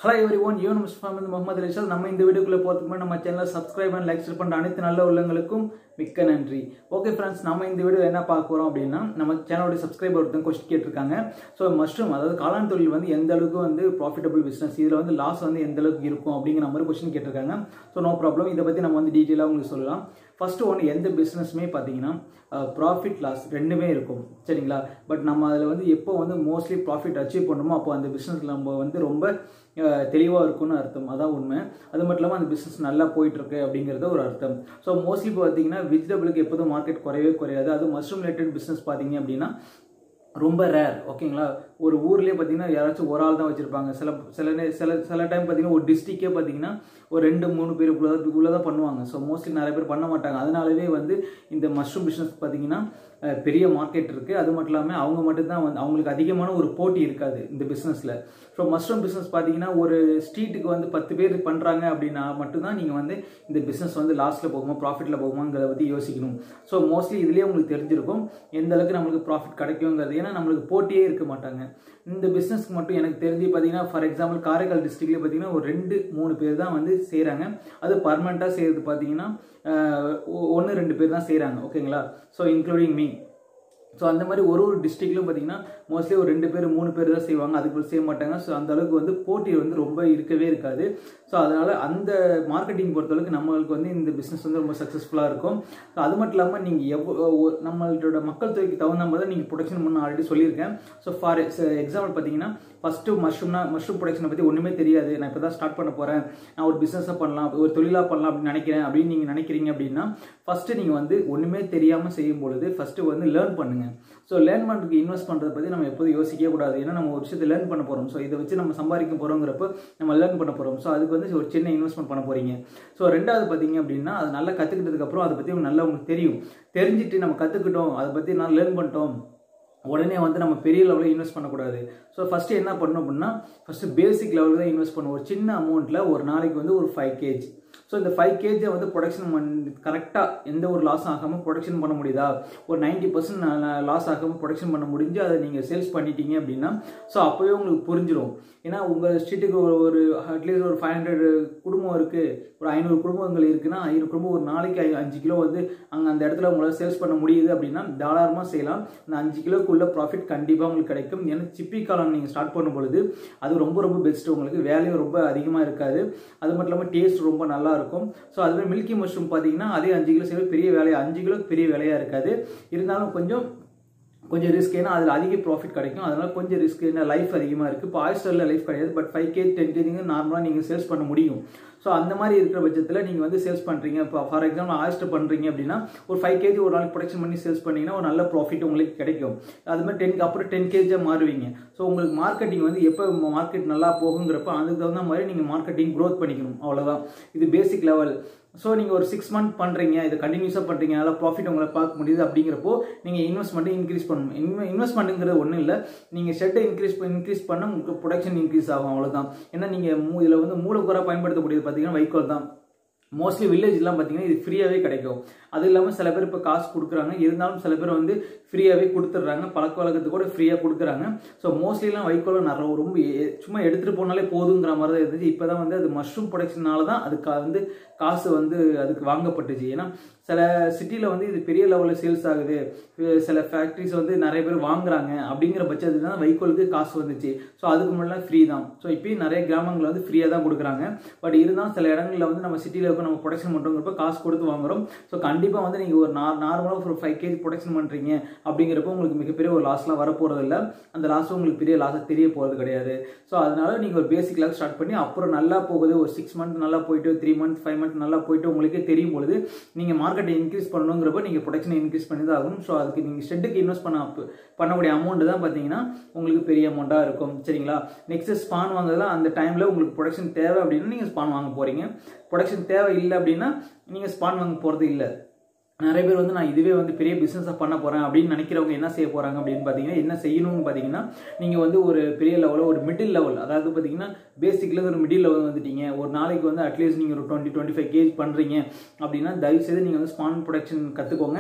Hello everyone, you know Muhammad Rishal. நம்ம இந்த வீடியோக்குள்ள போறதுக்கு முன்னாடி நம்ம சேனலை சப்ஸ்கிரைப் and லைக் பண்ற அனைத்து நல்ல உள்ளங்களுக்கும் மிக்க நன்றி. ஓகே फ्रेंड्स, நம்ம இந்த வீடியோல என்ன பார்க்க போறோம் அப்படினா நம்ம சேனலோட சப்ஸ்கிரைபர் ஒருத்தங்க क्वेश्चन கேட்டிருக்காங்க. சோ மஷ்ரூம் அதாவது காளான் தொழில் வந்து எந்த அளவுக்கு வந்து ப்ராஃபிட்டபிள் பிசினஸ், இதுல வந்து லாஸ் வந்து எந்த அளவுக்கு இருக்கும் அப்படிங்கிற மாதிரி क्वेश्चन கேட்டிருக்காங்க. சோ நோ ப்ராப்ளம், இத பத்தி நம்ம வந்து டீடைலா உங்களுக்கு சொல்லலாம். ஃபர்ஸ்ட் ஒன், எந்த பிசினஸ்மே பாத்தீங்கன்னா ப்ராஃபிட் லாஸ் ரெண்டுமே இருக்கும் சரிங்களா. பட் நம்ம அதில் வந்து எப்போ வந்து மோஸ்ட்லி ப்ராஃபிட் அச்சீவ் பண்ணுமோ அப்போ அந்த பிஸ்னஸில் நம்ம வந்து ரொம்ப தெளிவாக இருக்கும்னு அர்த்தம். அதான் உண்மை. அது மட்டும் இல்லாமல் அந்த பிஸ்னஸ் நல்லா போயிட்டு இருக்கு அப்படிங்கிறது ஒரு அர்த்தம். ஸோ மோஸ்ட்லி இப்போ பார்த்தீங்கன்னா வெஜிடபிளுக்கு எப்போதும் மார்க்கெட் குறையவே குறையாது. அது மஷ்ரூம் ரிலேட்டட் பிஸ்னஸ் பார்த்தீங்க அப்படின்னா ரொம்ப ரேர். ஓகேங்களா, ஒரு ஊர்லேயே பார்த்தீங்கன்னா யாராச்சும் ஒரு ஆள் தான் வச்சிருப்பாங்க. சில டைம் பார்த்தீங்கன்னா ஒரு டிஸ்ட்ரிக்டே பார்த்தீங்கன்னா ஒரு 2-3 பேர் இவ்வளோ தான் பண்ணுவாங்க. ஸோ மோஸ்ட்லி நிறைய பேர் பண்ண மாட்டாங்க. அதனாலவே வந்து இந்த மஷ்ரூம் பிஸ்னஸ் பார்த்தீங்கன்னா பெரிய மார்க்கெட் இருக்குது. அது மட்டும் இல்லாமல் அவங்க மட்டும்தான் வந்து அவங்களுக்கு அதிகமான ஒரு போட்டி இருக்காது இந்த பிஸ்னஸில். ஸோ மஷ்ரூம் பிஸ்னஸ் பார்த்தீங்கன்னா ஒரு ஸ்ட்ரீட்டுக்கு வந்து 10 பேர் பண்ணுறாங்க அப்படின்னா மட்டும்தான் நீங்கள் வந்து இந்த பிஸ்னஸ் வந்து லாஸ்ட்டில் போகுமா ப்ராஃபிட்டில் போகுமாங்கிறத பற்றி யோசிக்கணும். ஸோ மோஸ்ட்லி இதுலேயே உங்களுக்கு தெரிஞ்சிருக்கும் எந்த அளவுக்கு நம்மளுக்கு ப்ராஃபிட் கிடைக்குங்கிறது. ஏன்னா நம்மளுக்கு போட்டியே இருக்க மாட்டாங்க இந்த பிஸ்னஸ்க்கு மட்டும். எனக்கு தெரிஞ்சு பார்த்தீங்கன்னா ஃபார் எக்ஸாம்பிள் காரைக்கால் டிஸ்ட்ரிக்ட்லேயே பார்த்தீங்கன்னா ஒரு 2-3 பேர் தான் வந்து செய்கிறாங்க. அது பர்மனெண்ட்டாக செய்கிறது பார்த்தீங்கன்னா 1-2 பேர் தான் செய்கிறாங்க. ஓகேங்களா, ஸோ இன்க்ளூடிங் மீ. ஸோ அந்த மாதிரி ஒரு டிஸ்ட்ரிக்ட்லையும் பார்த்தீங்கன்னா மோஸ்ட்லி ஒரு 2-3 பேர் தான் செய்வாங்க. அதுக்கு செய்ய மாட்டாங்க. ஸோ அந்த அளவுக்கு வந்து போட்டி வந்து ரொம்ப இருக்கவே இருக்காது. ஸோ அதனால் அந்த மார்க்கெட்டிங் பொறுத்தளவுக்கு நம்மளுக்கு வந்து இந்த பிஸ்னஸ் வந்து ரொம்ப சக்ஸஸ்ஃபுல்லாக இருக்கும். ஸோ அது மட்டும் இல்லாமல் நீங்கள் நம்மளோட மக்கள் தொகைக்கு தகுந்த மாதிரி நீங்கள் ப்ரொடக்ஷன் பண்ண ஆல்ரெடி சொல்லியிருக்கேன். ஸோ ஃபார் எக்ஸாம்பிள் பார்த்தீங்கன்னா ஃபஸ்ட்டு மஷ்ரூம் ப்ரொடக்ஷனை பற்றி ஒன்றுமே தெரியாது, நான் இப்போ தான் ஸ்டார்ட் பண்ண போகிறேன், நான் ஒரு பிஸ்னஸாக பண்ணலாம், ஒரு தொழிலாக பண்ணலாம் அப்படின்னு நினைக்கிறேன் அப்படின்னு நீங்கள் நினைக்கிறீங்க அப்படின்னா ஃபஸ்ட்டு நீங்கள் வந்து ஒன்றுமே தெரியாமல் செய்யும் பொழுது ஃபஸ்ட்டு வந்து லேர்ன் பண்ணுங்கள். ஸோ லேர்ன் பண்ணுறதுக்கு இன்வெஸ்ட் பண்ணுறதை பற்றி நம்ம எப்போதும் யோசிக்கவே கூடாது. ஏன்னா நம்ம ஒரு விஷயத்தை லேர்ன் பண்ண போகிறோம். ஸோ இதை வச்சு நம்ம சம்பாதிக்க போகிறோங்கிறப்ப நம்ம லேர்ன் பண்ண போகிறோம். ஸோ அதுக்கு வந்து ஒரு சின்ன இன்வெஸ்ட்மெண்ட் பண்ண போகிறீங்க. ஸோ ரெண்டாவது பார்த்தீங்க அப்படின்னா அது நல்லா கற்றுக்கிட்டதுக்கப்புறம் அதை பற்றி நல்லா உங்களுக்கு தெரிஞ்சுட்டு நம்ம கற்றுக்கிட்டோம், அதை பற்றி நான் லேர்ன் பண்ணிட்டோம், உடனே வந்து நம்ம பெரிய லெவலில் இன்வெஸ்ட் பண்ணக்கூடாது. ஸோ ஃபஸ்ட்டு என்ன பண்ணணும் அப்படின்னா ஃபஸ்ட்டு பேசிக் லெவலில் தான் இன்வெஸ்ட் பண்ணுவோம். ஒரு சின்ன அமௌண்ட்டில் ஒரு நாளைக்கு வந்து ஒரு 5 kg. ஸோ இந்த 5 kg வந்து ப்ரொடக்ஷன் கரெக்டாக எந்த ஒரு லாஸ் ஆகாமல் ப்ரொடக்ஷன் பண்ண முடியுதா, ஒரு 90% லாஸ் ஆகாமல் ப்ரொடக்ஷன் பண்ண முடிஞ்சு அதை நீங்கள் சேல்ஸ் பண்ணிட்டீங்க அப்படின்னா ஸோ அப்போவே உங்களுக்கு புரிஞ்சிடும். ஏன்னா உங்கள் ஸ்ட்ரீட்டுக்கு ஒரு அட்லீஸ்ட் ஒரு 500 குடும்பம் இருக்குது, ஒரு 500 குடும்பங்கள் இருக்குன்னா 500 குடும்பம் ஒரு நாளைக்கு 5 கிலோ வந்து அங்கே அந்த இடத்துல உங்களால் சேல்ஸ் பண்ண முடியுது அப்படின்னா தாராளமாக செய்யலாம். அந்த 5 கிலோக்குள்ள ப்ராஃபிட் கண்டிப்பாக உங்களுக்கு கிடைக்கும். ஏன்னா சிப்பி காலம் நீங்கள் ஸ்டார்ட் பண்ணும் பொழுது அது ரொம்ப ரொம்ப பெஸ்ட்டு. உங்களுக்கு வேலையும் ரொம்ப அதிகமாக இருக்காது. அது மட்டும் இல்லாமல் டேஸ்ட் ரொம்ப நல்லா இருக்கும். ஸோ அதுவே மில்கி மஷ்ரூம் பார்த்தீங்கன்னா அதே 5 கிலோ செய்வது பெரிய வேலையாக 5 கிலோக்கு பெரிய வேலையாக இருக்காது. இருந்தாலும் கொஞ்சம் ரிஸ்க். ஏன்னா அதில் அதிக ப்ராஃபிட் கிடைக்கும். அதனால கொஞ்சம் ரிஸ்க். ஏன்னா லைஃப் அதிகமாக இருக்குது. இப்போ ஆயிஸ்டரில் லைஃப் கிடையாது. பட் 5 kg 10 kg நார்மலாக நீங்கள் சேல்ஸ் பண்ண முடியும். ஸோ அந்த மாதிரி இருக்கிற பட்சத்தில் நீங்கள் வந்து சேல்ஸ் பண்ணுறீங்க. இப்போ ஃபார் எக்ஸாம்பிள் ஆயிஸ்டர் பண்ணுறீங்க அப்படின்னா ஒரு 5 kg ஒரு நாளைக்கு ப்ரொடக்ஷன் பண்ணி சேல்ஸ் பண்ணிங்கன்னா ஒரு நல்ல ப்ராஃபிட் உங்களுக்கு கிடைக்கும். அது மாதிரி அப்புறம் 10 kg மாறுவீங்க. ஸோ உங்களுக்கு மார்க்கெட்டிங் வந்து எப்போ மார்க்கெட் நல்லா போகுங்கிறப்ப அதுக்கு தகுந்த மாதிரி நீங்கள் மார்க்கெட்டிங் க்ரோத் பண்ணிக்கணும். அவ்வளோதான், இது பேசிக் லெவல். ஸோ நீங்கள் ஒரு 6 மந்த் பண்ணுறீங்க, இதை கண்டினியூஸாக பண்ணுறீங்க, நல்லா ப்ராஃபிட் உங்களை பார்க்க முடியுது அப்படிங்கிறப்போ நீங்கள் இன்வெஸ்ட்மெண்ட்டை இன்க்ரீஸ் பண்ணணும். இன்வெஸ்ட்மெண்ட்டுங்கிறது ஒன்றும் இல்லை, நீங்கள் ஷெட்டை இன்க்ரீஸ் பண்ண உங்களுக்கு ப்ரொடக்ஷன் இன்க்ரீஸ் ஆகும். அவ்வளோதான். ஏன்னா நீங்கள் இதில் வந்து மூலக்கூறாக பயன்படுத்தக்கூடியது பார்த்தீங்கன்னா வைக்கோல் தான். மோஸ்ட்லி வில்லேஜ்லாம் பார்த்தீங்கன்னா இது ஃப்ரீயாகவே கிடைக்கும். அது இல்லாமல் சில பேர் இப்போ காசு கொடுக்குறாங்க, இருந்தாலும் சில பேர் வந்து ஃப்ரீயாகவே கொடுத்துட்றாங்க, பழக்க வழக்கத்துக்கு கூட ஃப்ரீயாக கொடுக்குறாங்க. ஸோ மோஸ்ட்லிலாம் வைக்கோலும் ரொம்ப சும்மா எடுத்துகிட்டு போனாலே போதுங்கிற மாதிரி தான் இருந்துச்சு. இப்போ தான் வந்து அது மஷ்ரூம் ப்ரொடக்ஷனால தான் அதுக்கு வந்து காசு வந்து அதுக்கு வாங்கப்பட்டுச்சு. ஏன்னா சில சிட்டியில் வந்து இது பெரிய லெவலில் சேல்ஸ் ஆகுது, சில ஃபேக்ட்ரிஸ் வந்து நிறைய பேர் வாங்குறாங்க அப்படிங்கிற பட்சத்துக்கு தான் வைக்கோலுக்கு காசு வந்துச்சு. ஸோ அதுக்கு முன்னாடி ஃப்ரீ தான். ஸோ இப்போயும் நிறைய கிராமங்களில் வந்து ஃப்ரீயாக தான் கொடுக்குறாங்க. பட் இருந்தாலும் சில இடங்களில் வந்து நம்ம சிட்டியில் இருக்க நம்ம ப்ரொடக்ஷன் பண்ணுறோங்கிறப்ப காசு கொடுத்து வாங்குறோம். ஸோ கண்டிப்பாக வந்து நீங்கள் ஒரு நார்மலாக ஒரு 5 kg ப்ரொடக்ஷன் பண்ணுறீங்க அப்படிங்கிறப்ப உங்களுக்கு மிகப்பெரிய ஒரு லாஸ்லாம் வரப்போகிறது இல்லை. அந்த லாஸும் உங்களுக்கு பெரிய லாஸாக தெரிய போகிறது கிடையாது. ஸோ அதனால நீங்கள் ஒரு பேசிக் லெவல் ஸ்டார்ட் பண்ணி அப்புறம் நல்லா போகுது, ஒரு 6 மந்த் நல்லா போயிட்டு 3 மந்த் 5 மந்த் நல்லா போயிட்டு உங்களுக்கே தெரியும் பொழுது நீங்கள் மார்க்கெட்டை இன்க்ரீஸ் பண்ணணுங்கிறப்ப நீங்கள் ப்ரொடக்ஷனை இன்க்ரீஸ் பண்ணி தான் ஆகும். ஸோ அதுக்கு நீங்கள் ஷெட்டுக்கு இன்வெஸ்ட் பண்ணக்கூடிய அமௌண்ட் தான் பார்த்தீங்கன்னா உங்களுக்கு பெரிய அமௌண்ட்டாக இருக்கும். சரிங்களா, நெக்ஸ்ட் ஸ்பான் வாங்குறதுல அந்த டைமில் உங்களுக்கு ப்ரொடக்ஷன் தேவை அப்படின்னா நீங்கள் ஸ்பான் வாங்க போகிறீங்க. ப்ரொடக்ஷன் தேவை இல்லை அப்படின்னா நீங்கள் ஸ்பான் வாங்க போகிறது இல்லை. நிறைய பேர் வந்து நான் இதுவே வந்து பெரிய பிஸ்னஸாக பண்ண போகிறேன் அப்படின்னு நினைக்கிறவங்க என்ன செய்ய போகிறாங்க அப்படின்னு பார்த்தீங்கன்னா என்ன செய்யணும்னு பார்த்தீங்கன்னா நீங்கள் வந்து ஒரு பெரிய லெவலில் ஒரு மிடில் லெவல், அதாவது பார்த்தீங்கன்னா பேசிக்லேருந்து ஒரு மிடில் லெவல் வந்துட்டீங்க, ஒரு நாளைக்கு வந்து அட்லீஸ்ட் நீங்கள் ஒரு 20-25 kg பண்ணுறீங்க அப்படின்னா தயவுசெய்து நீங்கள் வந்து ஸ்பான் ப்ரொடக்ஷன் கற்றுக்கோங்க.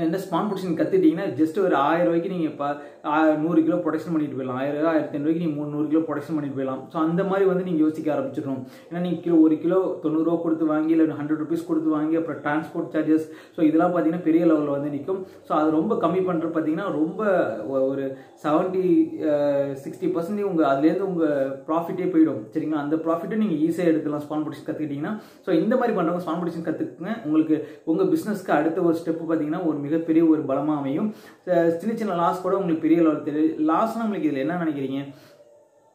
இந்த ஸ்பான் ப்ரொடக்ஷன் கற்றுட்டீங்கன்னா ஜஸ்ட் ஒரு 1000 ரூபாய்க்கு நீங்கள் இப்போ 100 கிலோ ப்ரொடக்ஷன் பண்ணிட்டு போயிடலாம். 1000 1500 ரூபாய்க்கு நீங்கள் 300 கிலோ ப்ரொடக்ஷன் பண்ணிட்டு போயிடலாம். ஸோ அந்த மாதிரி வந்து நீங்கள் யோசிக்க ஆரம்பிச்சிடணும். ஏன்னா நீங்கள் ஒரு கிலோ 90 ரூபா கொடுத்து வாங்கி இல்லை 100 rupees கொடுத்து வாங்கி அப்புறம் டிரான்ஸ்போர்ட் சார்ஜஸ், ஸோ இதெல்லாம் பார்த்தீங்கன்னா பெரிய லெவலில் வந்து நிற்கும். ஸோ அது ரொம்ப கம்மி பண்ணுறது பார்த்தீங்கன்னா ரொம்ப ஒரு 70-60% உங்கள் அதுலேருந்து உங்கள் ப்ராஃபிட்டே போயிடும். சரிங்களா? அந்த ப்ராஃபிட்டை நீங்கள் ஈஸியாக எடுக்கலாம் ஸ்பான் ப்ரொடக்ஷன் கற்றுக்கிட்டீங்கன்னா. ஸோ இந்த மாதிரி பண்ணுறவங்க ஸ்பான் ப்ரொடக்ஷன் கற்றுக்குங்க. உங்களுக்கு உங்கள் பிஸ்னஸ்க்கு அடுத்த ஒரு ஸ்டெப்பு பார்த்தீங்கன்னா ஒரு மிகப்பெரிய ஒரு பலமாக அமையும். சின்ன சின்ன லாஸ் கூட உங்களுக்கு பெரிய லெவல் தெரியும். லாஸ்னால் உங்களுக்கு இதில் என்ன நினைக்கிறீங்க?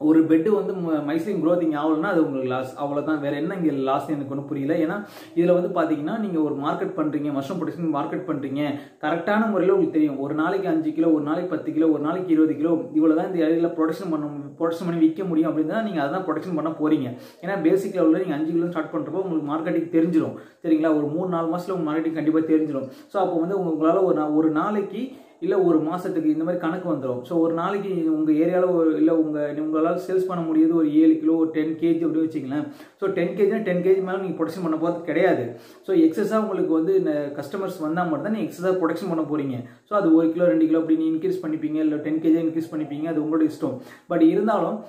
ஒரு பெட்டு வந்து மைஸ்லிங் க்ரோத்திங் ஆகலைன்னா அது உங்களுக்கு லாஸ், அவ்வளோதான். வேறு என்ன இங்கே லாஸ் எனக்கு ஒன்றும் புரியல. ஏன்னா இதில் வந்து பார்த்தீங்கன்னா நீங்கள் ஒரு மார்க்கெட் பண்ணுறீங்க, மஷ்ரூம் ப்ரொடக்ஷன் மார்க்கெட் பண்ணுறீங்க, கரெக்டான முறையில் உங்களுக்கு தெரியும். ஒரு நாளைக்கு 5 கிலோ, ஒரு நாளைக்கு 10 கிலோ, ஒரு நாளைக்கு 20 கிலோ, இவ்வளோ தான் இந்த இடையில ப்ரொடக்ஷன் பண்ணி விற்க முடியும் அப்படின்னு தான் நீங்கள் அதான் ப்ரொடக்ஷன் பண்ண போகிறீங்க. ஏன்னா பேசிக் லெவலில் நீங்கள் 5 கிலோ ஸ்டார்ட் பண்ணுறப்போ உங்களுக்கு மார்க்கெட்டிங் தெரிஞ்சிடும். சரிங்களா? ஒரு 3-4 மாதத்தில் உங்கள் மார்க்கெட்டிங் கண்டிப்பாக தெரிஞ்சிடும். ஸோ அப்போ வந்து உங்களால் ஒரு நாளைக்கு இல்லை ஒரு மாதத்துக்கு இந்த மாதிரி கணக்கு வந்துடும். ஸோ ஒரு நாளைக்கு உங்கள் ஏரியாவில் இல்லை உங்களால் சேல்ஸ் பண்ண முடியுது ஒரு 7 கிலோ, ஒரு 10 kg அப்படி வச்சிங்களேன். ஸோ 10 kg 10 kg மேலே நீங்கள் ப்ரொடக்ஷன் பண்ண போகிறது கிடையாது. ஸோ எக்ஸஸாக உங்களுக்கு வந்து இந்த கஸ்டமர்ஸ் வந்தால் மட்டும் தான் நீங்கள் எக்ஸஸாக ப்ரொடக்ஷன் பண்ண போகிறீங்க. ஸோ அது 1 கிலோ 2 கிலோ அப்படி இன்க்ரீஸ் பண்ணிப்பீங்க, இல்லை 10 kg இன்க்ரீஸ் பண்ணிப்பீங்க, அது உங்களோட இஷ்டம். பட் இருந்தாலும்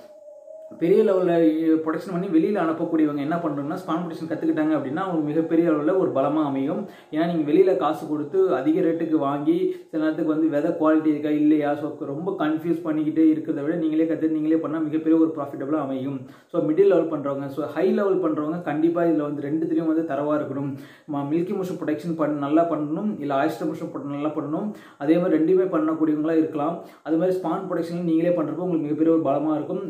பெரிய லெவலில் ப்ரொடக்ஷன் பண்ணி வெளியில் அனுப்பக்கூடியவங்க என்ன பண்ணுறோம்னா ஸ்பான் ப்ரொடக்ஷன் கற்றுக்கிட்டாங்க அப்படின்னா அவங்க மிகப்பெரிய அளவில் ஒரு பலமாக அமையும். ஏன்னா நீங்கள் வெளியில் காசு கொடுத்து அதிக ரேட்டுக்கு வாங்கி சில நேரத்துக்கு வந்து வெதை குவாலிட்டி இருக்கா இல்லையா, ஸோ ரொம்ப கன்ஃபியூஸ் பண்ணிக்கிட்டே இருக்கிறத விட நீங்களே கற்றுட்டு நீங்களே பண்ணால் மிகப்பெரிய ஒரு ப்ராஃபிட்டபுளாக அமையும். ஸோ மிடில் லெவல் பண்ணுறவங்க, ஸோ ஹை லெவல் பண்ணுறவங்க கண்டிப்பாக இதில் வந்து ரெண்டுத்திலையும் வந்து தரவாக இருக்கணும். மில்கி மஷ்ரூம் ப்ரொடக்ஷன் நல்லா பண்ணணும், இல்லை ஆயிஸ்டர் மஷ்ரூம் நல்லா பண்ணணும். அதே மாதிரி ரெண்டுமே பண்ணக்கூடியவங்களா இருக்கலாம். அது மாதிரி ஸ்பான் ப்ரொடக்ஷன் நீங்களே பண்ணுறப்போ உங்களுக்கு மிகப்பெரிய ஒரு பலமாக இருக்கும்.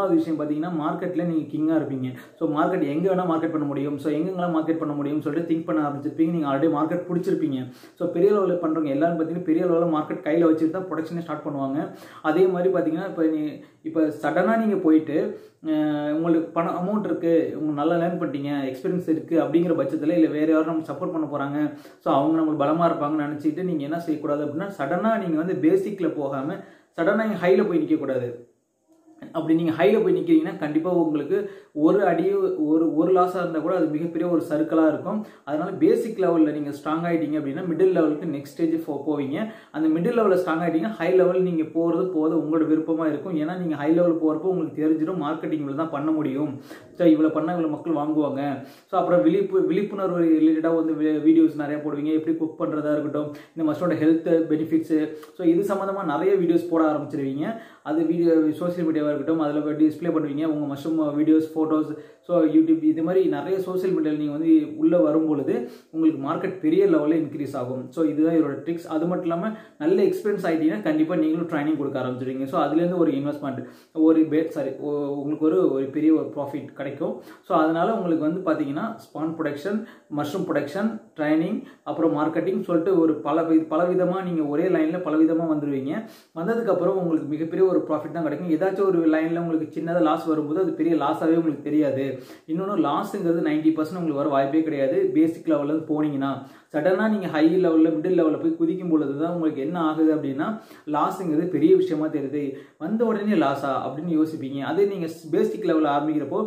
மூணாவது விஷயம் பார்த்தீங்கன்னா மார்க்கெட்டில் நீங்கள் கிங்காக இருப்பீங்க. ஸோ மார்க்கெட் எங்கே வேணால் மார்க்கெட் பண்ண முடியும். ஸோ எங்கெங்கெல்லாம் மார்க்கெட் பண்ண முடியும்னு சொல்லிட்டு திங்க் பண்ண ஆரம்பிச்சிருப்பீங்க. நீங்கள் ஆல்ரெடி மார்க்கெட் பிடிச்சிருப்பீங்க. ஸோ பெரிய லெவலில் பண்ணுறவங்க எல்லாரும் பார்த்தீங்கன்னா பெரிய லெவலில் மார்க்கெட் கையில் வச்சுட்டு தான் ப்ரொடக்ஷனே ஸ்டார்ட் பண்ணுவாங்க. அதே மாதிரி பார்த்தீங்கன்னா இப்போ சடனாக நீங்கள் போயிட்டு உங்களுக்கு அமௌண்ட் இருக்குது, உங்களுக்கு நல்லா லேர்ன் பண்ணிட்டீங்க, எக்ஸ்பீரியன்ஸ் இருக்குது அப்படிங்கிற பட்சத்தில் இல்லை வேறு யாரும் நமக்கு சப்போர்ட் பண்ண போகிறாங்க, ஸோ அவங்க நம்மளுக்கு பலமாக இருப்பாங்கன்னு நினச்சிட்டு நீங்கள் என்ன செய்யக்கூடாது அப்படின்னா சடனாக நீங்கள் வந்து பேசிக்கில் போகாமல் சடனாக நீங்கள் ஹையில் போய் நிற்கக்கூடாது. அப்படி நீங்கள் ஹையில் போய் நிற்கிறீங்கன்னா கண்டிப்பாக உங்களுக்கு ஒரு லாஸாக இருந்தால் கூட அது மிகப்பெரிய ஒரு சர்க்கிளாக இருக்கும். அதனால பேசிக் லெவலில் நீங்கள் ஸ்ட்ராங் ஆகிட்டீங்க அப்படின்னா மிடில் லெவலுக்கு நெக்ஸ்ட் ஸ்டேஜ் போவீங்க. அந்த மிடில் லெவலில் ஸ்ட்ராங் ஆகிட்டீங்கன்னா ஹை லெவல் நீங்கள் போகிறது உங்களோட விருப்பமாக இருக்கும். ஏன்னா நீங்கள் ஹை லெவல் போகிறப்போ உங்களுக்கு தெரிஞ்சிடும் மார்க்கெட்டிங் இவ்வளோ தான் பண்ண முடியும், ஸோ இவ்வளோ பண்ணால் இவ்வளோ மக்கள் வாங்குவாங்க. ஸோ அப்புறம் விழிப்புணர்வு ரிலேட்டடாக வந்து வீடியோஸ் நிறையா போடுவீங்க, எப்படி குக் பண்ணுறதா இருக்கட்டும், இந்த மஷ்ரூமோட ஹெல்த் பெனிஃபிட்ஸு, ஸோ இது சம்மந்தமாக நிறைய வீடியோஸ் போட ஆரம்பிச்சிருவீங்க. அது வீடியோ சோசியல் மீடியாவாக இருக்கட்டும் அதில் டிஸ்பிளே பண்ணுவீங்க உங்கள் mushroom videos, photos. So YouTube இது மாதிரி நிறைய சோசியல் மீடியாவில் நீங்கள் வந்து உள்ளே வரும்பொழுது உங்களுக்கு மார்க்கெட் பெரிய லெவலில் இன்க்ரீஸ் ஆகும். ஸோ இதுதான் இதோட ட்ரிக்ஸ். அது மட்டும் இல்லாமல் நல்ல எக்ஸ்பீரியன்ஸ் ஆகிட்டீங்கன்னா கண்டிப்பாக நீங்களும் ட்ரைனிங் கொடுக்க ஆரம்பிச்சிடுவீங்க. ஸோ அதுலேருந்து ஒரு இன்வெஸ்ட்மெண்ட் உங்களுக்கு ஒரு பெரிய ஒரு ப்ராஃபிட் கிடைக்கும். ஸோ அதனால் உங்களுக்கு வந்து பார்த்தீங்கன்னா spawn production, mushroom production, training, அப்புறம் மார்க்கெட்டிங் சொல்லிட்டு ஒரு பலவிதமாக நீங்கள் ஒரே லைனில் பலவிதமாக வந்துடுவீங்க. வந்ததுக்கப்புறம் உங்களுக்கு மிகப்பெரிய ஒரு ப்ராஃபிட் தான் கிடைக்கும். ஏதாச்சும் ஒரு லைனில் உங்களுக்கு சின்னதாக லாஸ் வரும்போது அது பெரிய லாஸாகவே உங்களுக்கு தெரியாது. இன்னொன்று லாஸுங்கிறது 90% உங்களுக்கு வர வாய்ப்பே கிடையாது. பேசிக் லெவலில் போனீங்கன்னா சடனாக நீங்கள் ஹை லெவலில் மிடில் லெவலில் போய் குதிக்கும் பொழுது தான் உங்களுக்கு என்ன ஆகுது அப்படின்னா லாஸுங்கிறது பெரிய விஷயமா தெரியுது. வந்த உடனே லாஸா அப்படின்னு யோசிப்பீங்க. அதே நீங்கள் பேசிக் லெவலில் ஆரம்பிக்கிறப்போ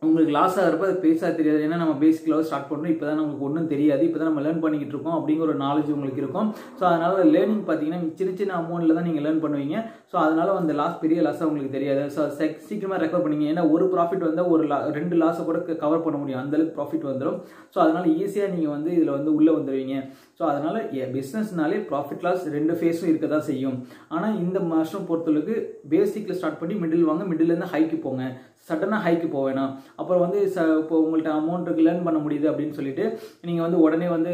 உங்களுக்கு லாஸ் ஆகிறப்ப அது பெருசாக தெரியாது. ஏன்னா நம்ம பேசிக் லெவல் ஸ்டார்ட் பண்ணுறோம், இப்போ தான் நமக்கு ஒன்றும் தெரியாது, இப்போ தான் நம்ம லேர்ன் பண்ணிக்கிட்டு இருக்கோம் அப்படிங்கிற ஒரு நாலேஜ் உங்களுக்கு இருக்கும். ஸோ அதனால் லேர்னிங் பார்த்தீங்கன்னா சின்ன அமௌண்ட்டில் தான் நீங்கள் லேர்ன் பண்ணுவீங்க. ஸோ அதனால் அந்த பெரிய லாஸாக உங்களுக்கு தெரியாது. ஸோ சீக்கிரமாக ரெக்கவர் பண்ணுவீங்க. ஏன்னா ஒரு ப்ராஃபிட் வந்தால் 2 லாஸை கூட கவர் பண்ண முடியும், அந்தளவுக்கு ப்ராஃபிட் வந்துடும். ஸோ அதனால் ஈஸியாக நீங்கள் வந்து இதில் வந்து உள்ளே வந்துடுவீங்க. ஸோ அதனால் பிஸ்னஸ்னாலே ப்ராஃபிட் லாஸ் 2 ஃபேஸும் இருக்க தான் செய்யும். ஆனால் இந்த மஷ்ரூம் பொறுத்தளவுக்கு பேசிக்கில் ஸ்டார்ட் பண்ணி மிடில் வாங்க, மிடில்லேருந்து ஹைக்கு போங்க, சடனாக ஹைக்கு போவேனா. அப்புறம் வந்து இப்போ உங்கள்கிட்ட அமௌண்ட்டுக்கு லேர்ன் பண்ண முடியுது அப்படின்னு சொல்லிட்டு நீங்கள் வந்து உடனே வந்து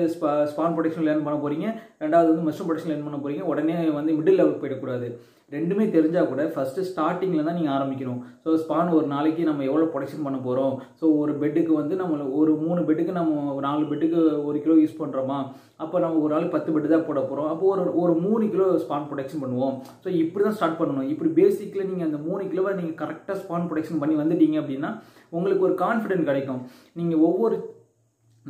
ஸ்பான் ப்ரொடக்ஷன் லேர்ன் பண்ண போகிறீங்க, ரெண்டாவது வந்து மஷ்ரூம் ப்ரொடக்ஷன் லேர்ன் பண்ண போகிறீங்க. உடனே வந்து மிடில் லெவல் போயிடக்கூடாது. ரெண்டுமே தெரிஞ்சால் கூட ஃபஸ்ட்டு ஸ்டார்டிங்கில் தான் நீங்கள் ஆரம்பிக்கணும். ஸோ ஸ்பான் ஒரு நாளைக்கு நம்ம எவ்வளோ ப்ரொடக்ஷன் பண்ண போகிறோம், ஸோ ஒரு பெட்டுக்கு வந்து நம்ம ஒரு 3 பெட்டுக்கு நம்ம 4 பெட்டுக்கு 1 கிலோ யூஸ் பண்ணுறோமா, அப்போ நம்ம ஒரு நாளைக்கு 10 பெட்டு தான் போட போகிறோம், அப்போ ஒரு 3 கிலோ ஸ்பான் ப்ரொடக்ஷன் பண்ணுவோம். ஸோ இப்படி தான் ஸ்டார்ட் பண்ணணும். இப்படி பேசிக்கில் நீங்கள் அந்த 3 கிலோவை நீங்கள் கரெக்டாக ஸ்பான் ப்ரொடக்ஷன் பண்ணி வந்துட்டீங்க அப்படின்னா உங்களுக்கு ஒரு கான்ஃபிடென்ட் கிடைக்கும். நீங்கள் ஒவ்வொரு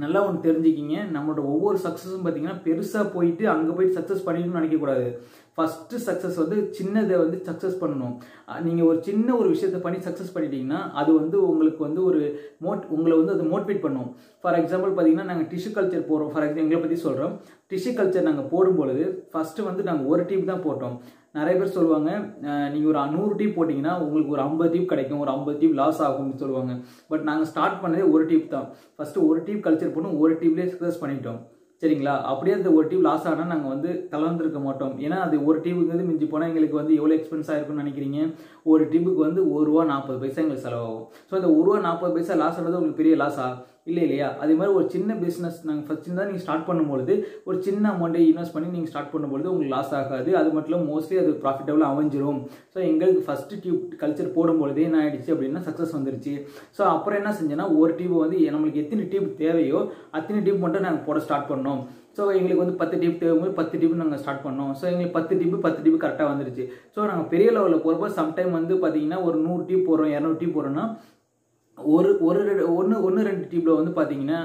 நல்லா ஒன்று தெரிஞ்சுக்கிங்க, நம்மளோட ஒவ்வொரு சக்ஸஸும் பார்த்தீங்கன்னா பெருசாக போயிட்டு அங்கே போயிட்டு சக்ஸஸ் பண்ணிடணும்னு நினைக்கக்கூடாது. ஃபஸ்ட்டு சக்ஸஸ் வந்து சின்னதை வந்து சக்ஸஸ் பண்ணணும். நீங்கள் ஒரு சின்ன ஒரு விஷயத்தை பண்ணி சக்ஸஸ் பண்ணிட்டீங்கன்னா அது வந்து உங்களுக்கு வந்து ஒரு உங்களை வந்து அது மோட்டிவேட் பண்ணும். ஃபார் எக்ஸாம்பிள் பார்த்தீங்கன்னா நாங்கள் டிஷ்யூ கல்ச்சர் போடுறோம். ஃபார் எக்ஸாம்பிள் எங்களை பற்றி சொல்கிறோம். டிஷ்யூ கல்ச்சர் நாங்கள் போடும்பொழுது ஃபஸ்ட்டு வந்து நாங்கள் ஒரு டீப் தான் போட்டோம். நிறைய பேர் சொல்லுவாங்க நீங்கள் ஒரு 100 டீப் போட்டிங்கன்னா உங்களுக்கு ஒரு 50 டீப் கிடைக்கும், ஒரு 50 டீப் லாஸ் ஆகும்னு சொல்லுவாங்க. பட் நாங்கள் ஸ்டார்ட் பண்ணதே ஒரு டீப் தான். ஃபஸ்ட்டு ஒரு டீப் கல்ச்சர் பண்ணோம், ஒரு டீப்லேயே சக்ஸஸ் பண்ணிட்டோம். சரிங்களா? அப்படியே அந்த ஒரு டீப் லாஸ் ஆனால் நாங்கள் வந்து கலந்துருக்க மாட்டோம். ஏன்னா அது ஒரு டீப்புங்கிறது மிஞ்சி போனால் எங்களுக்கு வந்து எவ்வளோ எக்ஸ்பென்ஸ் ஆயிருக்குன்னு நினைக்கிறீங்க? ஒரு டீப்புக்கு வந்து ₹1.40 எங்களுக்கு செலவாகும். ஸோ அந்த ₹1.40 லாஸ் ஆனது உங்களுக்கு பெரிய லாஸா? இல்லை இல்லையா? அதே மாதிரி ஒரு சின்ன பிஸ்னஸ் நாங்கள் ஃபஸ்ட் தான் நீங்கள் ஸ்டார்ட் பண்ணும்பொழுது ஒரு சின்ன அமௌண்ட்டை இன்வெஸ்ட் பண்ணி நீங்கள் ஸ்டார்ட் பண்ணும்பொழுது உங்களுக்கு லாஸ் ஆகாது. அது மட்டும் இல்லை, மோஸ்ட்லி அது ப்ராஃபிட்டபுளாக அமைஞ்சிரும். ஸோ எங்களுக்கு ஃபஸ்ட்டு டியூப் கல்ச்சர் போடும்பொழுதே என்ன ஆகிடுச்சு அப்படின்னா சக்ஸஸ் வந்துருச்சு. ஸோ அப்புறம் என்ன செஞ்சேன்னா ஒரு டியூப் வந்து நம்மளுக்கு எத்தனை டியூப் தேவையோ அத்தனை டியூப் மட்டும் நாங்கள் போட ஸ்டார்ட் பண்ணோம். ஸோ எங்களுக்கு வந்து 10 டியூப் தேவைம்போது 10 டியூப் நாங்கள் ஸ்டார்ட் பண்ணோம். ஸோ எங்களுக்கு 10 டியூப் கரெக்டாக வந்துருச்சு. ஸோ நாங்கள் பெரிய லெவலில் போகிறப்போ சம்டைம் வந்து பார்த்தீங்கன்னா ஒரு 100 டியூப் போடுறோம், 200 டியூப் போடுறோன்னா ஒன்று 2 டியூப்பில் வந்து பார்த்தீங்கன்னா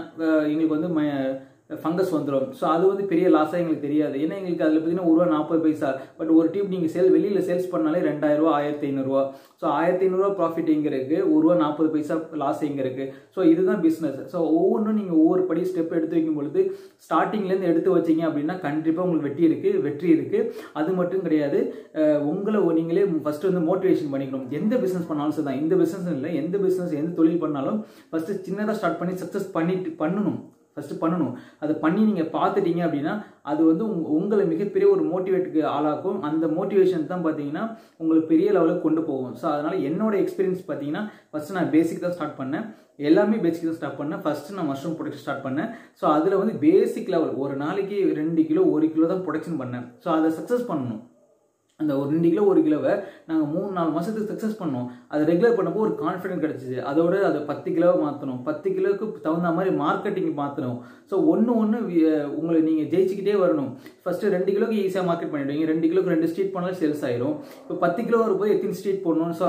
எங்களுக்கு வந்து ஃபங்கஸ் வந்துடும். ஸோ அது வந்து பெரிய லாஸாக எங்களுக்கு தெரியாது. ஏன்னா எங்களுக்கு அதில் பார்த்தீங்கன்னா ₹1.40. பட் ஒரு டியூப் நீங்கள் வெளியில் சேல்ஸ் பண்ணாலே ₹2000, ₹1500. ஸோ ₹1500 ப்ராஃபிட் எங்கே இருக்குது, ₹1.40 லாஸ் எங்கே இருக்குது? ஸோ இதுதான் பிஸ்னஸ். ஸோ ஒவ்வொன்றும் நீங்கள் ஒவ்வொரு படி ஸ்டெப் எடுத்து வைக்கும் பொழுது ஸ்டார்டிங்லேருந்து எடுத்து வச்சிங்க அப்படின்னா கண்டிப்பாக உங்களுக்கு வெற்றி இருக்குது. அது மட்டும் கிடையாது, உங்களை நீங்களே ஃபஸ்ட்டு வந்து மோட்டிவேஷன் பண்ணிக்கணும். எந்த பிஸ்னஸ் பண்ணாலும் சரி தான், இந்த பிஸ்னஸ் இல்லை, எந்த பிஸ்னஸ் எந்த தொழில் பண்ணாலும் ஃபஸ்ட்டு சின்னதாக ஸ்டார்ட் பண்ணி சக்ஸஸ் பண்ணணும். ஃபஸ்ட்டு பண்ணணும். அதை பண்ணி நீங்கள் பார்த்துட்டீங்க அப்படின்னா அது வந்து உங்களை மிகப்பெரிய ஒரு மோட்டிவேட்டுக்கு ஆளாக்கும். அந்த மோட்டிவேஷன் தான் பார்த்தீங்கன்னா உங்களுக்கு பெரிய லெவலுக்கு கொண்டு போகும். ஸோ அதனால் என்னோட எக்ஸ்பீரியன்ஸ் பார்த்தீங்கன்னா ஃபஸ்ட்டு நான் பேசிக் தான் ஸ்டார்ட் பண்ணேன். எல்லாமே பேசிக் தான் ஸ்டார்ட் பண்ணேன். ஃபஸ்ட்டு நான் மஷ்ரூம் ப்ரொடக்ஷன் ஸ்டார்ட் பண்ணேன். ஸோ அதில் வந்து பேசிக் லெவல் ஒரு நாளைக்கு 2 கிலோ 1 கிலோ தான் ப்ரொடக்ஷன் பண்ணேன். ஸோ அதை சக்ஸஸ் பண்ணணும். அந்த ஒரு 2 கிலோ 1 கிலோவை நாங்கள் 3-4 மாதத்துக்கு சக்ஸஸ் பண்ணோம். அது ரெகுலர் பண்ணப்போ ஒரு கான்ஃபிடென்ட் கிடச்சிச்சு. அதோட அதை 10 கிலோவை மாற்றணும், 10 கிலோவுக்கு தகுந்த மாதிரி மார்க்கெட்டிங் மாற்றணும். ஸோ ஒன்று உங்களை நீங்கள் ஜெயிச்சுக்கிட்டே வரணும். ஃபஸ்ட்டு 2 கிலோக்கு ஈஸியாக மார்க்கெட் பண்ணிவிடுவீங்க. 2 கிலோக்கு 2 ஸ்ட்ரீட் போனாலும் சேல்ஸ் ஆயிரும். இப்போ 10 கிலோ வரும்போது எத்தனை ஸ்ட்ரீட் போடணும், ஸோ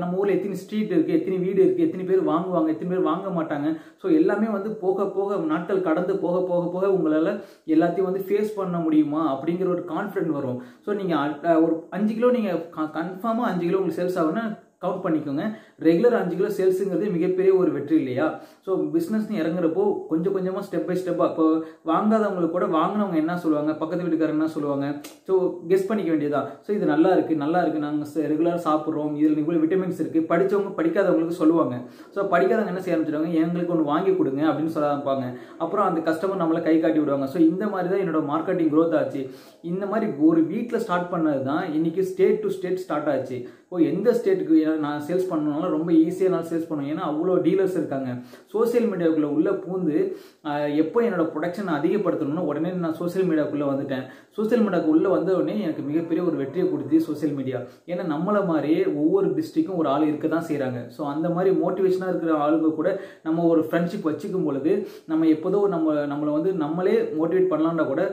நம்ம ஊரில் எத்தனை ஸ்ட்ரீட் இருக்குது, எத்தனை வீடு இருக்குது, எத்தனை பேர் வாங்குவாங்க, எத்தனை பேர் வாங்க மாட்டாங்க. ஸோ எல்லாமே வந்து போக போக நாட்கள் கடந்து போக போக போக உங்களால் எல்லாத்தையும் வந்து ஃபேஸ் பண்ண முடியுமா அப்படிங்கிற ஒரு கான்ஃபிடென்ட் வரும். ஸோ நீங்கள் ஒரு 5 கிலோ நீங்கள் கன்ஃபார்மாக 5 கிலோ உங்களுக்கு சேல்ஸ் ஆகுன்னா கவுண்ட் பண்ணிக்கோங்க. ரெகுலர் 5 கிலோ சேல்ஸுங்கிறது மிகப்பெரிய ஒரு வெற்றி இல்லையா? ஸோ பிஸ்னஸ்னு இறங்குறப்போ கொஞ்சம் கொஞ்சமாக ஸ்டெப் பை ஸ்டெப்பாக இப்போ வாங்காதவங்களுக்கு கூட வாங்கினவங்க என்ன சொல்லுவாங்க, பக்கத்து வீட்டுக்காரங்க என்ன சொல்லுவாங்க, ஸோ கெஸ் பண்ணிக்க வேண்டியதா. ஸோ இது நல்லா இருக்குது, நாங்கள் ரெகுலராக சாப்பிட்றோம், இதில் இவ்வளோ விட்டமின்ஸ் இருக்குது. படித்தவங்க படிக்காதவங்களுக்கு சொல்லுவாங்க. ஸோ படிக்காதவங்க என்ன செய்ய ஆரம்பிச்சிடுவாங்க, எங்களுக்கு ஒன்று வாங்கி கொடுங்க அப்படின்னு சொல்ல ஆரம்பிப்பாங்க. அப்புறம் அந்த கஸ்டமர் நம்மளை கை காட்டி விடுவாங்க. ஸோ இந்த மாதிரி தான் என்னோட மார்க்கெட்டிங் க்ரோத் ஆச்சு. இந்த மாதிரி ஒரு வீட்டில் ஸ்டார்ட் பண்ணது தான் இன்றைக்கி ஸ்டேட் டு ஸ்டேட் ஸ்டார்ட் ஆச்சு. எந்த ஸ்டேட்டுக்கு நான் சேல்ஸ் பண்ணனாலும் ரொம்ப ஈஸியாக நான் சேல்ஸ் பண்ணுவேன். ஏன்னா அவ்வளோ டீலர்ஸ் இருக்காங்க. சோசியல் மீடியாவுக்குள்ளே உள்ளே பூந்து எப்போ என்னோட ப்ரொடக்ஷன் அதிகப்படுத்தணும்னா உடனே நான் சோசியல் மீடியாவுக்குள்ளே வந்துட்டேன். சோசியல் மீடியாவுக்கு உள்ளே வந்த உடனே எனக்கு மிகப்பெரிய ஒரு வெற்றியை கொடுத்து சோசியல் மீடியா. ஏன்னா நம்மளை மாதிரியே ஒவ்வொரு டிஸ்ட்ரிக்டும் ஒரு ஆள் இருக்க தான் செய்கிறாங்க. ஸோ அந்த மாதிரி மோட்டிவேஷனாக இருக்கிற ஆளுங்க கூட நம்ம ஒரு ஃப்ரெண்ட்ஷிப் வச்சுக்கும் பொழுது நம்ம எப்போதோ நம்மளை வந்து நம்மளே மோட்டிவேட் பண்ணலான்னா கூட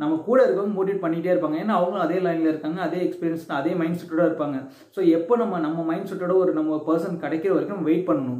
நம்ம கூட இருக்கவங்க மோட்டிவேட் பண்ணிகிட்டே இருப்பாங்க. ஏன்னா அவங்களும் அதே லைனில் இருக்காங்க, அதே எக்ஸ்பீரியன்ஸ், அதே மைண்ட் செட்டோட இருப்பாங்க. ஸோ எப்போ நம்ம மைண்ட் செட்டோட ஒரு நம்ம பர்சன் கிடைக்கிற வரைக்கும் நம்ம வெயிட் பண்ணணும்.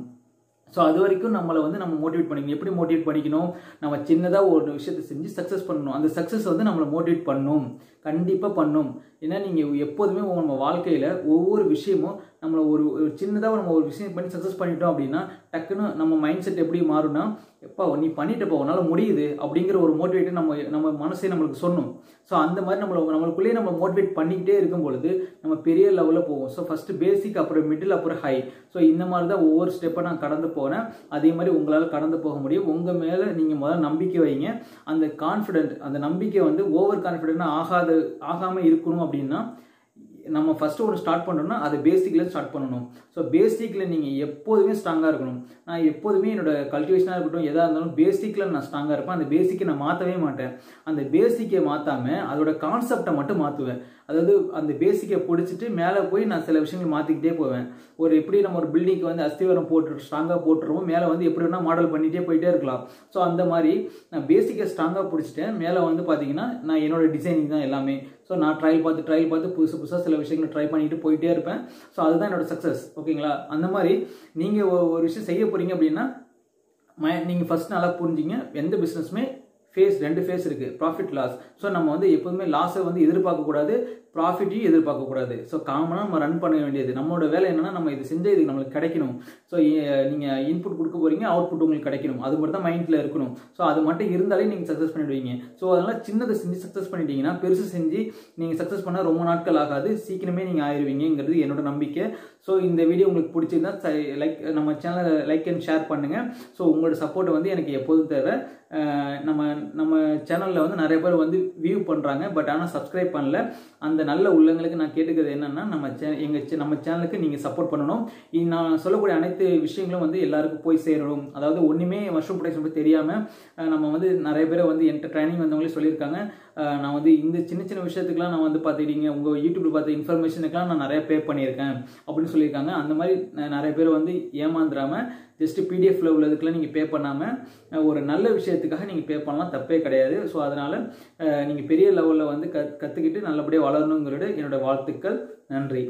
ஸோ அது வரைக்கும் நம்மளை வந்து நம்ம மோட்டிவேட் பண்ணிக்கணும். எப்படி மோட்டிவேட் பண்ணிக்கணும், நம்ம சின்னதாக ஒரு விஷயத்தை செஞ்சு சக்ஸஸ் பண்ணணும். அந்த சக்ஸஸ் வந்து நம்மளை மோட்டிவேட் பண்ணும், கண்டிப்பாக பண்ணும். ஏன்னா நீங்கள் எப்போதுமே நம்ம வாழ்க்கையில் ஒவ்வொரு விஷயமும் நம்மளை ஒரு சின்னதாக நம்ம ஒரு விஷயம் பண்ணி சக்ஸஸ் பண்ணிட்டோம் அப்படின்னா டக்குன்னு நம்ம மைண்ட் செட் எப்படி மாறும்னா, எப்பா நீ பண்ணிட்டப்போ உன்னால் முடியுது அப்படிங்கிற ஒரு மோட்டிவேட்டை நம்ம மனசே நம்மளுக்கு சொன்னோம். ஸோ அந்த மாதிரி நம்மளுக்குள்ளேயே நம்ம மோட்டிவேட் பண்ணிக்கிட்டே இருக்கும் பொழுது நம்ம பெரிய லெவலில் போவோம். ஸோ ஃபஸ்ட்டு பேசிக், அப்புறம் மிடில், அப்புறம் ஹை. ஸோ இந்த மாதிரி தான் ஒவ்வொரு ஸ்டெப்பை நான் கடந்து போனேன். அதே மாதிரி உங்களால் கடந்து போக முடியும். உங்கள் மேலே நீங்கள் முதல்ல நம்பிக்கை வைங்க. அந்த கான்ஃபிடென்ட், அந்த நம்பிக்கை வந்து ஓவர் கான்ஃபிடென்ட்டாக ஆகாமல் இருக்கணும் அப்படின்னா நம்ம ஃபஸ்ட்டு ஒன்று ஸ்டார்ட் பண்ணணும்னா அது பேசிக்கில் ஸ்டார்ட் பண்ணணும். ஸோ பேசிக்கில் நீங்கள் எப்போதுமே ஸ்ட்ராங்காக இருக்கணும். நான் எப்போதுமே என்னோட கல்டிவேஷனாக இருக்கட்டும் எதாக இருந்தாலும் பேசிக்கில் நான் ஸ்ட்ராங்காக இருப்பேன். அந்த பேசிக்கை நான் மாற்றவே மாட்டேன். அந்த பேசிக்கை மாற்றாமல் அதோட கான்செப்டை மட்டும் மாற்றுவேன். அதாவது அந்த பேசிக்கை பிடிச்சிட்டு மேலே போய் நான் சில விஷயங்கள் மாற்றிக்கிட்டே போவேன். எப்படி நம்ம ஒரு பில்டிங்க்கு வந்து அஸ்திவாரம் போட்டு ஸ்ட்ராங்காக போட்டுருவோம், மேலே வந்து எப்படி வேணால் மாடல் பண்ணிகிட்டே போயிட்டே இருக்கலாம். ஸோ அந்த மாதிரி நான் பேசிக்கை ஸ்ட்ராங்காக பிடிச்சிட்டேன். மேலே வந்து பார்த்தீங்கன்னா நான் என்னோட டிசைனிங் தான் எல்லாமே. ஸோ நான் ட்ரையல் பார்த்து புதுசாக சில விஷயங்களை ட்ரை பண்ணிட்டு போயிட்டே இருப்பேன். ஸோ அதுதான் என்னோட சக்ஸஸ். ஓகேங்களா? அந்த மாதிரி நீங்கள் ஒரு விஷயம் செய்ய போகிறீங்க அப்படின்னா நீங்கள் ஃபஸ்ட் நல்லா புரிஞ்சிங்க. எந்த பிஸ்னஸுமே ரெண்டு ஃபேஸ் இருக்குது, ப்ராஃபிட் லாஸ். ஸோ நம்ம வந்து எப்போதுமே லாஸை வந்து எதிர்பார்க்கக்கூடாது, ப்ராஃபிட்டையும் எதிர்பார்க்கக்கூடாது. ஸோ காமனாக நம்ம ரன் பண்ண வேண்டியது நம்மளோட வேலை என்னன்னா, நம்ம இது செஞ்ச இதுக்கு நம்மளுக்கு கிடைக்கணும். ஸோ நீங்கள் இன்புட் கொடுக்க போகிறீங்க, அவுட்புட் உங்களுக்கு கிடைக்கணும், அது மட்டும் தான் மைண்டில் இருக்கணும். ஸோ அது மட்டும் இருந்தாலே நீங்கள் சக்ஸஸ் பண்ணிடுவீங்க. ஸோ அதனால் சின்னதை செஞ்சு சக்ஸஸ் பண்ணிட்டீங்கன்னா பெருசு செஞ்சு நீங்கள் சக்ஸஸ் பண்ணால் ரொம்ப நாட்கள் ஆகாது, சீக்கிரமே நீங்கள் ஆயிடுவீங்கிறது என்னோட நம்பிக்கை. ஸோ இந்த வீடியோ உங்களுக்கு பிடிச்சிருந்தா நம்ம சேனலை லைக் அண்ட் ஷேர் பண்ணுங்கள். ஸோ உங்களோட சப்போர்ட் வந்து எனக்கு எப்போதும் தேவை. நம்ம சேனலில் வந்து நிறைய பேர் வந்து வியூ பண்ணுறாங்க, பட் ஆனால் சப்ஸ்கிரைப் பண்ணல. அந்த நல்ல உள்ளங்களுக்கு நான் கேட்டுக்கிறது என்னென்னா, நம்ம சேனலுக்கு நீங்கள் சப்போர்ட் பண்ணணும். நான் சொல்லக்கூடிய அனைத்து விஷயங்களும் வந்து எல்லாருக்கும் போய் சேரணும். அதாவது ஒன்றுமே மஷ்ரூம் ப்ரொடக்ஷன் பற்றி தெரியாமல் நம்ம வந்து நிறைய பேரை வந்து என்கிட்ட ட்ரைனிங் வந்தவங்களே சொல்லியிருக்காங்க, நான் வந்து இந்த சின்ன சின்ன விஷயத்துக்குலாம் நான் வந்து பார்த்துக்கிட்டீங்க, உங்கள் யூடியூப்பில் பார்த்த இன்ஃபர்மேஷனுக்குலாம் நான் நிறைய பே பண்ணியிருக்கேன் அப்படின்னு சொல்லியிருக்காங்க. அந்த மாதிரி நிறைய பேர் வந்து ஏமாந்துடாமல் ஜஸ்ட் பிடிஎஃப்ல உள்ளதுக்குலாம் நீங்கள் பே பண்ணாமல் ஒரு நல்ல விஷயத்துக்காக நீங்கள் பே பண்ணலாம், தப்பே கிடையாது. ஸோ அதனால் நீங்கள் பெரிய லெவலில் வந்து கற்றுக்கிட்டு நல்லபடியாக வளரணுங்கிறது என்னோட வாழ்த்துக்கள். நன்றி.